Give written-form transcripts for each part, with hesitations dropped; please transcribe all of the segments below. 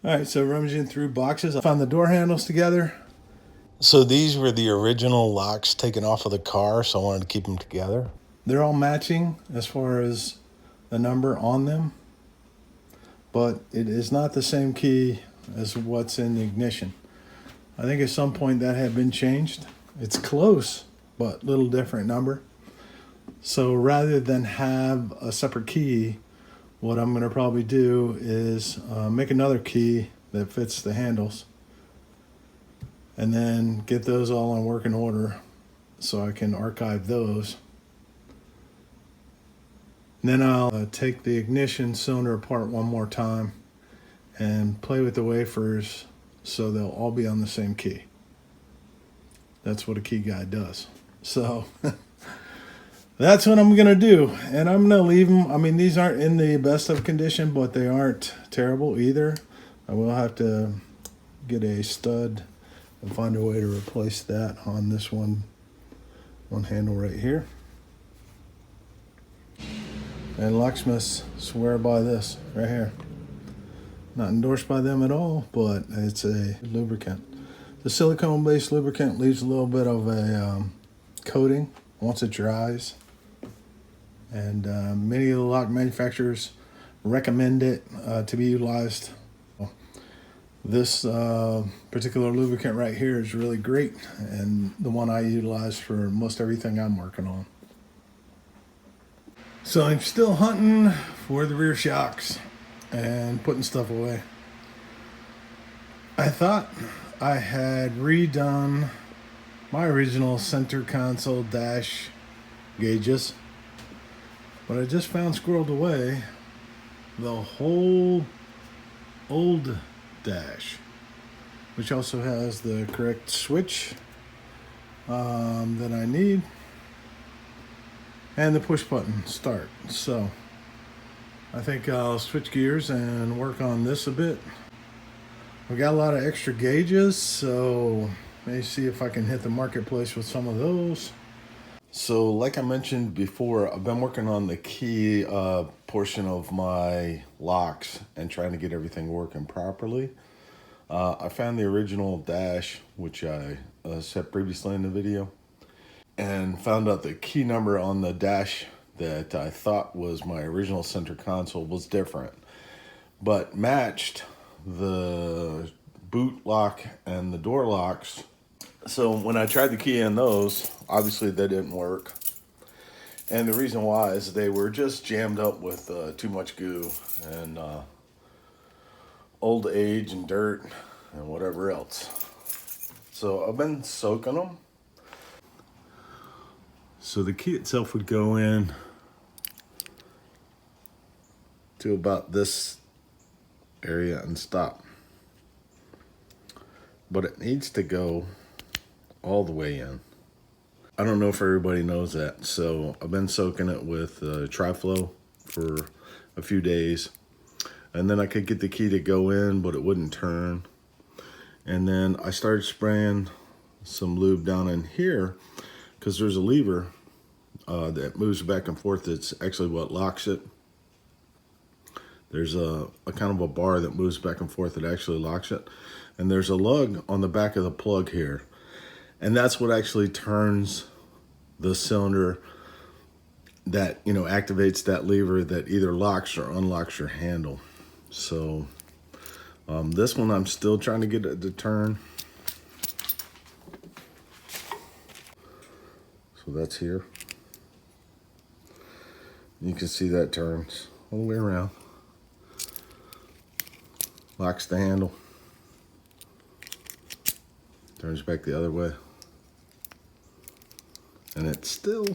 All right, so rummaging through boxes, I found the door handles together. So these were the original locks taken off of the car, so I wanted to keep them together. They're all matching as far as the number on them, but it is not the same key as what's in the ignition. I think at some point that had been changed. It's close, but a little different number. So rather than have a separate key, what I'm going to probably do is make another key that fits the handles and then get those all in working order so I can archive those. And then I'll take the ignition cylinder apart one more time and play with the wafers so they'll all be on the same key. That's what a key guy does. So that's what I'm gonna do, and I'm gonna leave them. I mean, these aren't in the best of condition, but they aren't terrible either. I will have to get a stud and find a way to replace that on this one handle right here. And locksmiths swear by this right here. Not endorsed by them at all, but it's a lubricant. The silicone-based lubricant leaves a little bit of a coating once it dries. And many of the lock manufacturers recommend it to be utilized. This particular lubricant right here is really great, and the one I utilize for most everything I'm working on. So I'm still hunting for the rear shocks and putting stuff away. I thought I had redone my original center console dash gauges, but I just found squirreled away the whole old dash, which also has the correct switch that I need and the push button start. So I think I'll switch gears and work on this a bit. I've got a lot of extra gauges, so maybe see if I can hit the marketplace with some of those. So like I mentioned before, I've been working on the key portion of my locks and trying to get everything working properly. I found the original dash, which I said previously in the video, and found out the key number on the dash that I thought was my original center console was different, but matched the boot lock and the door locks. So when I tried the key in those, obviously they didn't work. And the reason why is they were just jammed up with too much goo and old age and dirt and whatever else. So I've been soaking them. So the key itself would go in to about this area and stop. But it needs to go all the way in. I don't know if everybody knows that, so I've been soaking it with Tr3 for a few days, and then I could get the key to go in, but it wouldn't turn. And then I started spraying some lube down in here because there's a lever that moves back and forth. It's actually what locks it. There's a kind of a bar that moves back and forth that actually locks it, and there's a lug on the back of the plug here. And that's what actually turns the cylinder that, you know, activates that lever that either locks or unlocks your handle. So this one I'm still trying to get it to turn. So that's here. You can see that turns all the way around. Locks the handle. Turns back the other way. And it's still,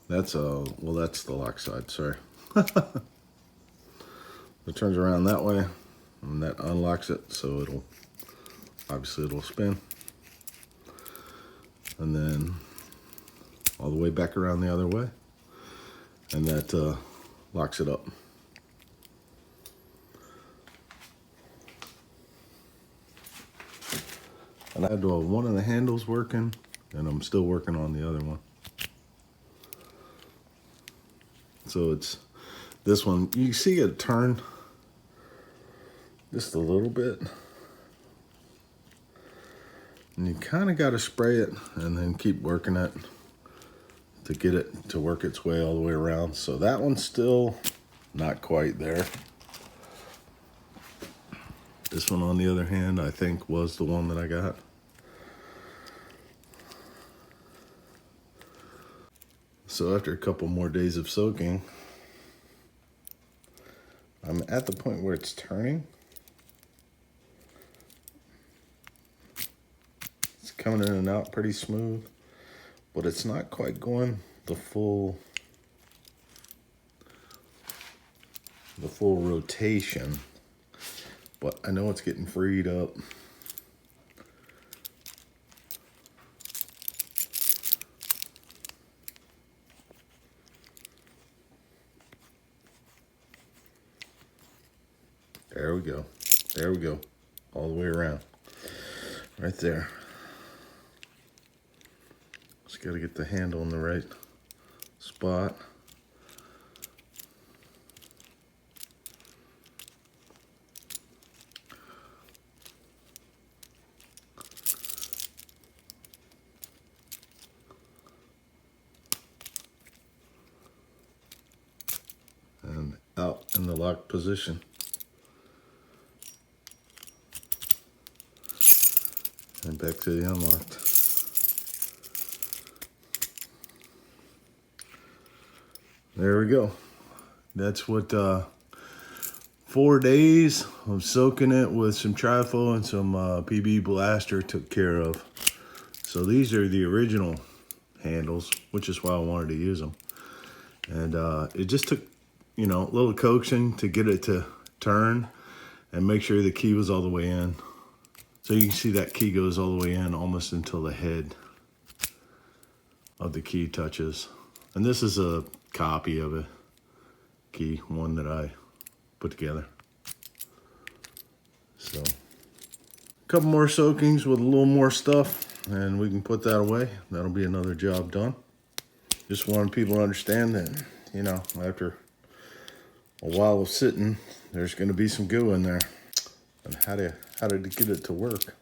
that's the lock side, sorry. It turns around that way, and that unlocks it, so it'll spin. And then all the way back around the other way, and that locks it up. And I had one of the handles working, and I'm still working on the other one. So it's this one. You see it turn just a little bit. And you kind of got to spray it and then keep working it to get it to work its way all the way around. So that one's still not quite there. This one, on the other hand, I think was the one that I got. So after a couple more days of soaking, I'm at the point where it's turning. It's coming in and out pretty smooth, but it's not quite going the full rotation. But I know it's getting freed up. There we go. There we go. All the way around. Right there. Just got to get the handle in the right spot. And out in the lock position. And back to the unlocked. There we go. That's what 4 days of soaking it with some Tr3 and some PB Blaster took care of. So these are the original handles, which is why I wanted to use them. And it just took, you know, a little coaxing to get it to turn and make sure the key was all the way in. So you can see that key goes all the way in almost until the head of the key touches. And this is a copy of a key, one that I put together. So a couple more soakings with a little more stuff and we can put that away. That'll be another job done. Just wanted people to understand that, you know, after a while of sitting, there's going to be some goo in there. And how to get it to work.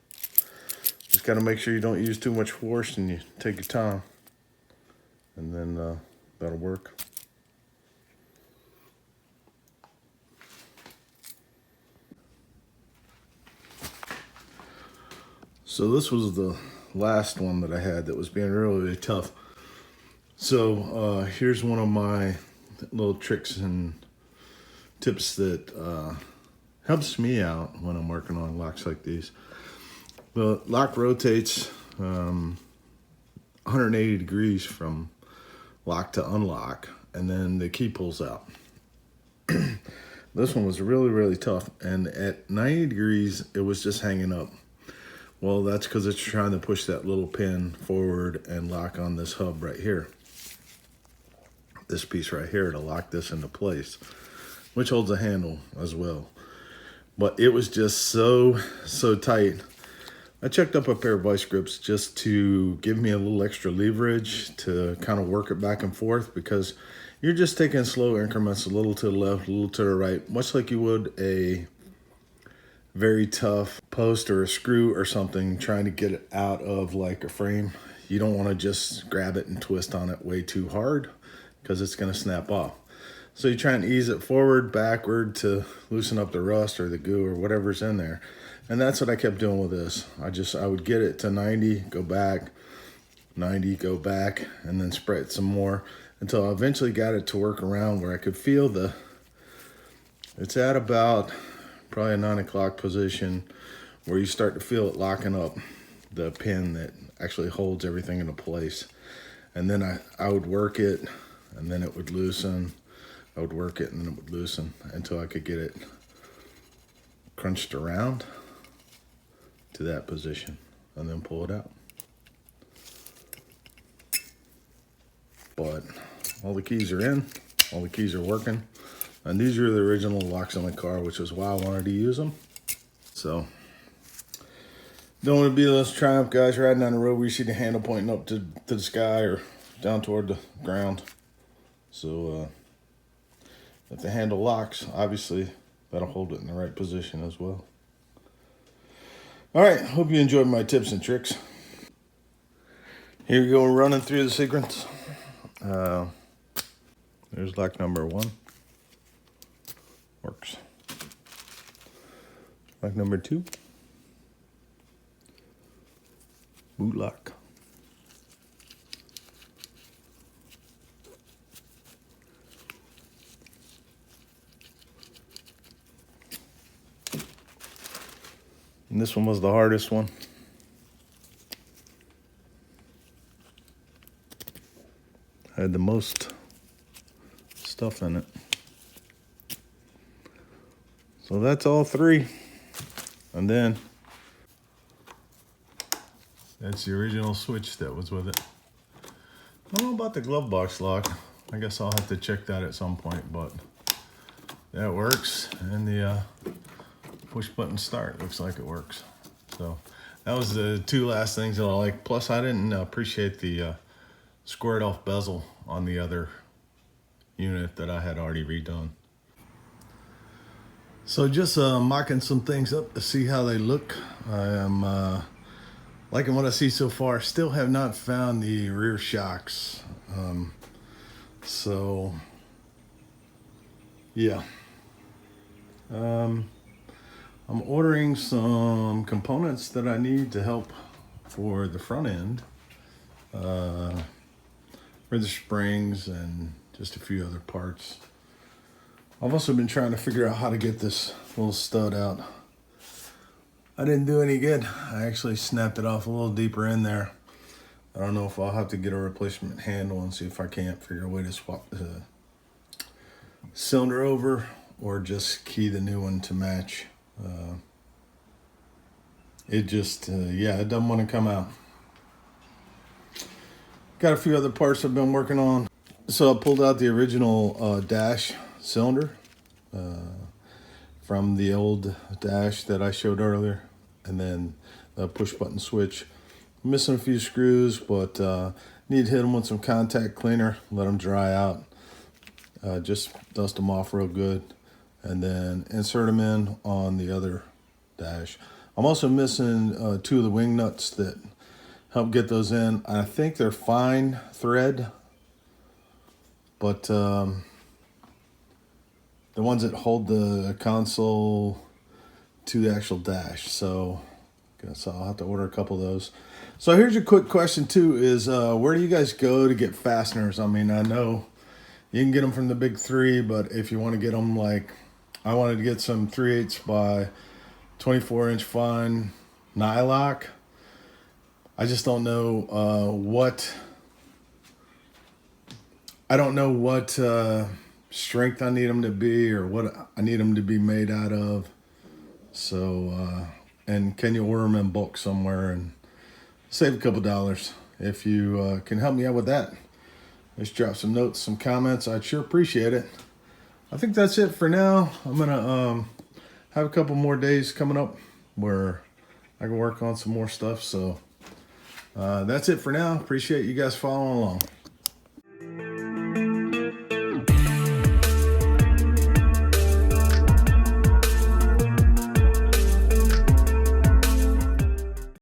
Just got to make sure you don't use too much force and you take your time. And then that'll work. So this was the last one that I had that was being really, really tough. So here's one of my little tricks and tips that helps me out when I'm working on locks like these. The lock rotates 180 degrees from lock to unlock, and then the key pulls out. This one was really, really tough, and at 90 degrees, it was just hanging up. Well, that's because it's trying to push that little pin forward and lock on this hub right here. This piece right here to lock this into place, which holds a handle as well. But it was just so tight. I checked up a pair of vice grips just to give me a little extra leverage to kind of work it back and forth, because you're just taking slow increments, a little to the left, a little to the right, much like you would a very tough post or a screw or something, trying to get it out of like a frame. You don't want to just grab it and twist on it way too hard because it's going to snap off. So you try and ease it forward, backward to loosen up the rust or the goo or whatever's in there. And that's what I kept doing with this. I would get it to 90, go back, 90, go back, and then spray it some more until I eventually got it to work around where I could feel it's at about probably a 9 o'clock position where you start to feel it locking up the pin that actually holds everything into place. And then I would work it, and then it would loosen. I would work it and then it would loosen until I could get it crunched around to that position and then pull it out. But all the keys are in, all the keys are working. And these are the original locks on the car, which is why I wanted to use them. So, don't want to be those Triumph guys riding down the road where you see the handle pointing up to the sky or down toward the ground. So, if the handle locks, obviously That'll hold it in the right position as well. All right, hope you enjoyed my tips and tricks. Here we go, running through the sequence. There's lock number 1. Works. Lock number 2. Boot lock. And this one was the hardest one. Had the most stuff in it. So that's all 3. And then that's the original switch that was with it. I don't know about the glove box lock. I guess I'll have to check that at some point, but that works. And the push button start looks like it works. So that was the 2 last things that I like. Plus I didn't appreciate the squared off bezel on the other unit that I had already redone. So just mocking some things up to see how they look. I am liking what I see so far. Still have not found the rear shocks. So yeah. I'm ordering some components that I need to help for the front end. For the springs and just a few other parts. I've also been trying to figure out how to get this little stud out. I didn't do any good. I actually snapped it off a little deeper in there. I don't know if I'll have to get a replacement handle and see if I can't figure a way to swap the cylinder over or just key the new one to match. It just, yeah, it doesn't want to come out. Got a few other parts I've been working on. So I pulled out the original dash cylinder from the old dash that I showed earlier, and then the push button switch. Missing a few screws, but need to hit them with some contact cleaner, let them dry out, just dust them off real good, and then insert them in on the other dash. I'm also missing 2 of the wing nuts that help get those in. I think they're fine thread, but the ones that hold the console to the actual dash. So guess I'll have to order a couple of those. So here's a quick question too, is where do you guys go to get fasteners? I mean, I know you can get them from the big 3, but if you want to get them, like I wanted to get some 3/8 by 24-inch fine nylock. I just don't know what strength I need them to be or what I need them to be made out of. So, and can you order them in bulk somewhere and save a couple dollars? If you can help me out with that, just drop some notes, some comments. I'd sure appreciate it. I think that's it for now. I'm gonna have a couple more days coming up where I can work on some more stuff. So that's it for now. Appreciate you guys following along.